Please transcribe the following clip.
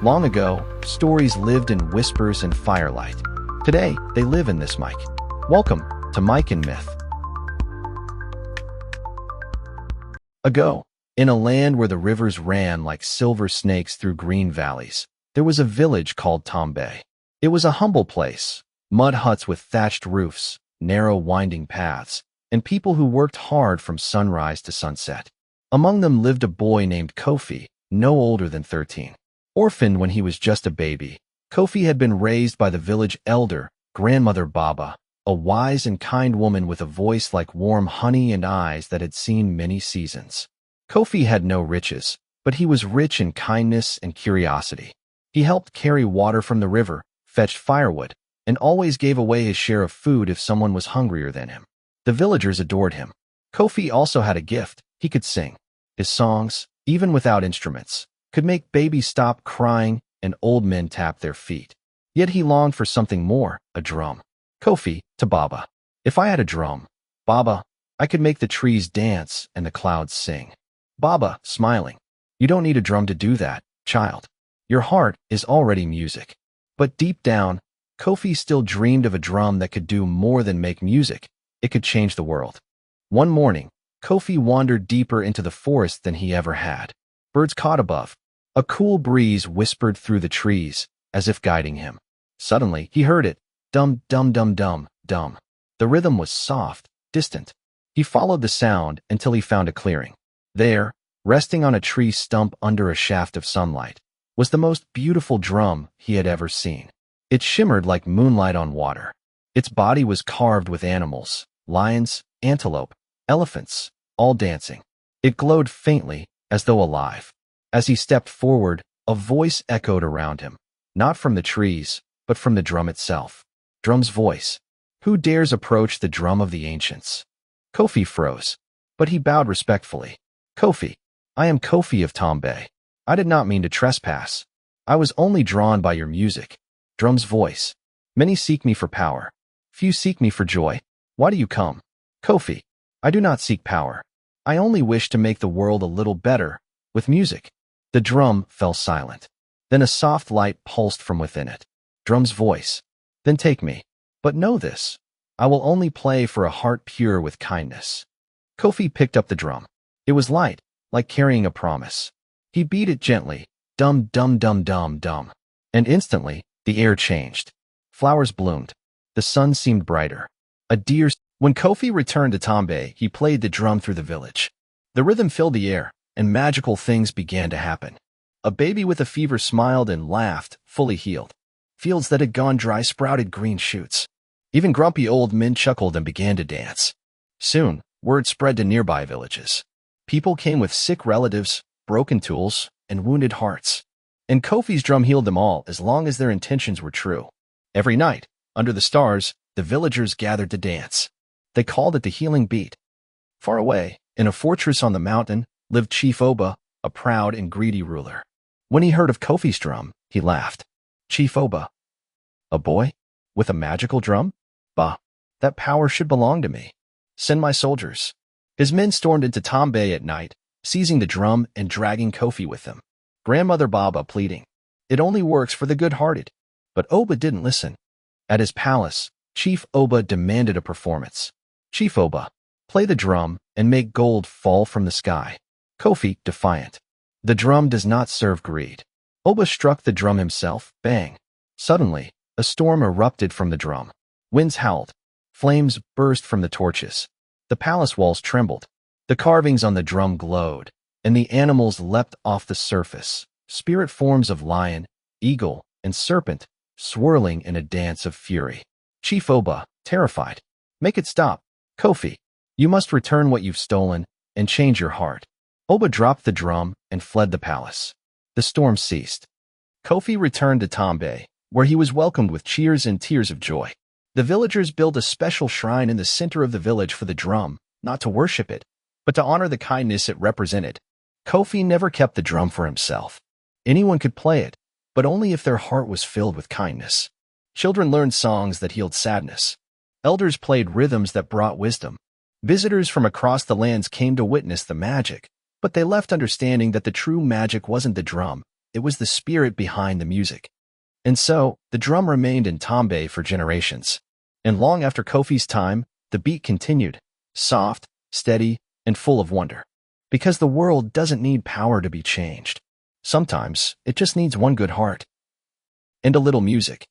Long ago, stories lived in whispers and firelight. Today, they live in this mic. Welcome to Mike and Myth. Ago, in a land where the rivers ran like silver snakes through green valleys, there was a village called Tombay. It was a humble place, mud huts with thatched roofs, narrow winding paths, and people who worked hard from sunrise to sunset. Among them lived a boy named Kofi, no older than 13. Orphaned when he was just a baby, Kofi had been raised by the village elder, grandmother Baba, a wise and kind woman with a voice like warm honey and eyes that had seen many seasons. Kofi had no riches, but he was rich in kindness and curiosity. He helped carry water from the river, fetched firewood, and always gave away his share of food if someone was hungrier than him. The villagers adored him. Kofi also had a gift. He could sing. His songs, even without instruments, could make babies stop crying and old men tap their feet. Yet he longed for something more, a drum. Kofi, to Baba. If I had a drum, Baba, I could make the trees dance and the clouds sing. Baba, smiling. You don't need a drum to do that, child. Your heart is already music. But deep down, Kofi still dreamed of a drum that could do more than make music. It could change the world. One morning, Kofi wandered deeper into the forest than he ever had. Birds caught above. A cool breeze whispered through the trees, as if guiding him. Suddenly, he heard it. Dum, dum, dum, dum, dum. The rhythm was soft, distant. He followed the sound until he found a clearing. There, resting on a tree stump under a shaft of sunlight, was the most beautiful drum he had ever seen. It shimmered like moonlight on water. Its body was carved with animals, lions, antelope, elephants, all dancing. It glowed faintly, as though alive. As he stepped forward, a voice echoed around him, not from the trees, but from the drum itself. Drum's voice. Who dares approach the drum of the ancients? Kofi froze, but he bowed respectfully. Kofi, I am Kofi of Tombay. I did not mean to trespass. I was only drawn by your music. Drum's voice. Many seek me for power. Few seek me for joy. Why do you come? Kofi, I do not seek power. I only wish to make the world a little better, with music. The drum fell silent. Then a soft light pulsed from within it. Drum's voice. Then take me. But know this. I will only play for a heart pure with kindness. Kofi picked up the drum. It was light, like carrying a promise. He beat it gently. Dum, dum, dum, dum, dum. And instantly, the air changed. Flowers bloomed. The sun seemed brighter. When Kofi returned to Tombay, he played the drum through the village. The rhythm filled the air, and magical things began to happen. A baby with a fever smiled and laughed, fully healed. Fields that had gone dry sprouted green shoots. Even grumpy old men chuckled and began to dance. Soon, word spread to nearby villages. People came with sick relatives, broken tools, and wounded hearts. And Kofi's drum healed them all as long as their intentions were true. Every night, under the stars, the villagers gathered to dance. They called it the healing beat. Far away, in a fortress on the mountain, lived Chief Oba, a proud and greedy ruler. When he heard of Kofi's drum, he laughed. Chief Oba. A boy? With a magical drum? Bah, that power should belong to me. Send my soldiers. His men stormed into Tombay at night, seizing the drum and dragging Kofi with them. Grandmother Baba pleading. It only works for the good-hearted. But Oba didn't listen. At his palace, Chief Oba demanded a performance. Chief Oba, play the drum and make gold fall from the sky. Kofi, defiant. The drum does not serve greed. Oba struck the drum himself, bang. Suddenly, a storm erupted from the drum. Winds howled. Flames burst from the torches. The palace walls trembled. The carvings on the drum glowed, and the animals leapt off the surface, spirit forms of lion, eagle, and serpent, swirling in a dance of fury. Chief Oba, terrified. Make it stop. Kofi, you must return what you've stolen and change your heart. Oba dropped the drum and fled the palace. The storm ceased. Kofi returned to Tombay, where he was welcomed with cheers and tears of joy. The villagers built a special shrine in the center of the village for the drum, not to worship it, but to honor the kindness it represented. Kofi never kept the drum for himself. Anyone could play it, but only if their heart was filled with kindness. Children learned songs that healed sadness. Elders played rhythms that brought wisdom. Visitors from across the lands came to witness the magic, but they left understanding that the true magic wasn't the drum, it was the spirit behind the music. And so, the drum remained in Tombay for generations. And long after Kofi's time, the beat continued, soft, steady, and full of wonder. Because the world doesn't need power to be changed. Sometimes, it just needs one good heart. And a little music.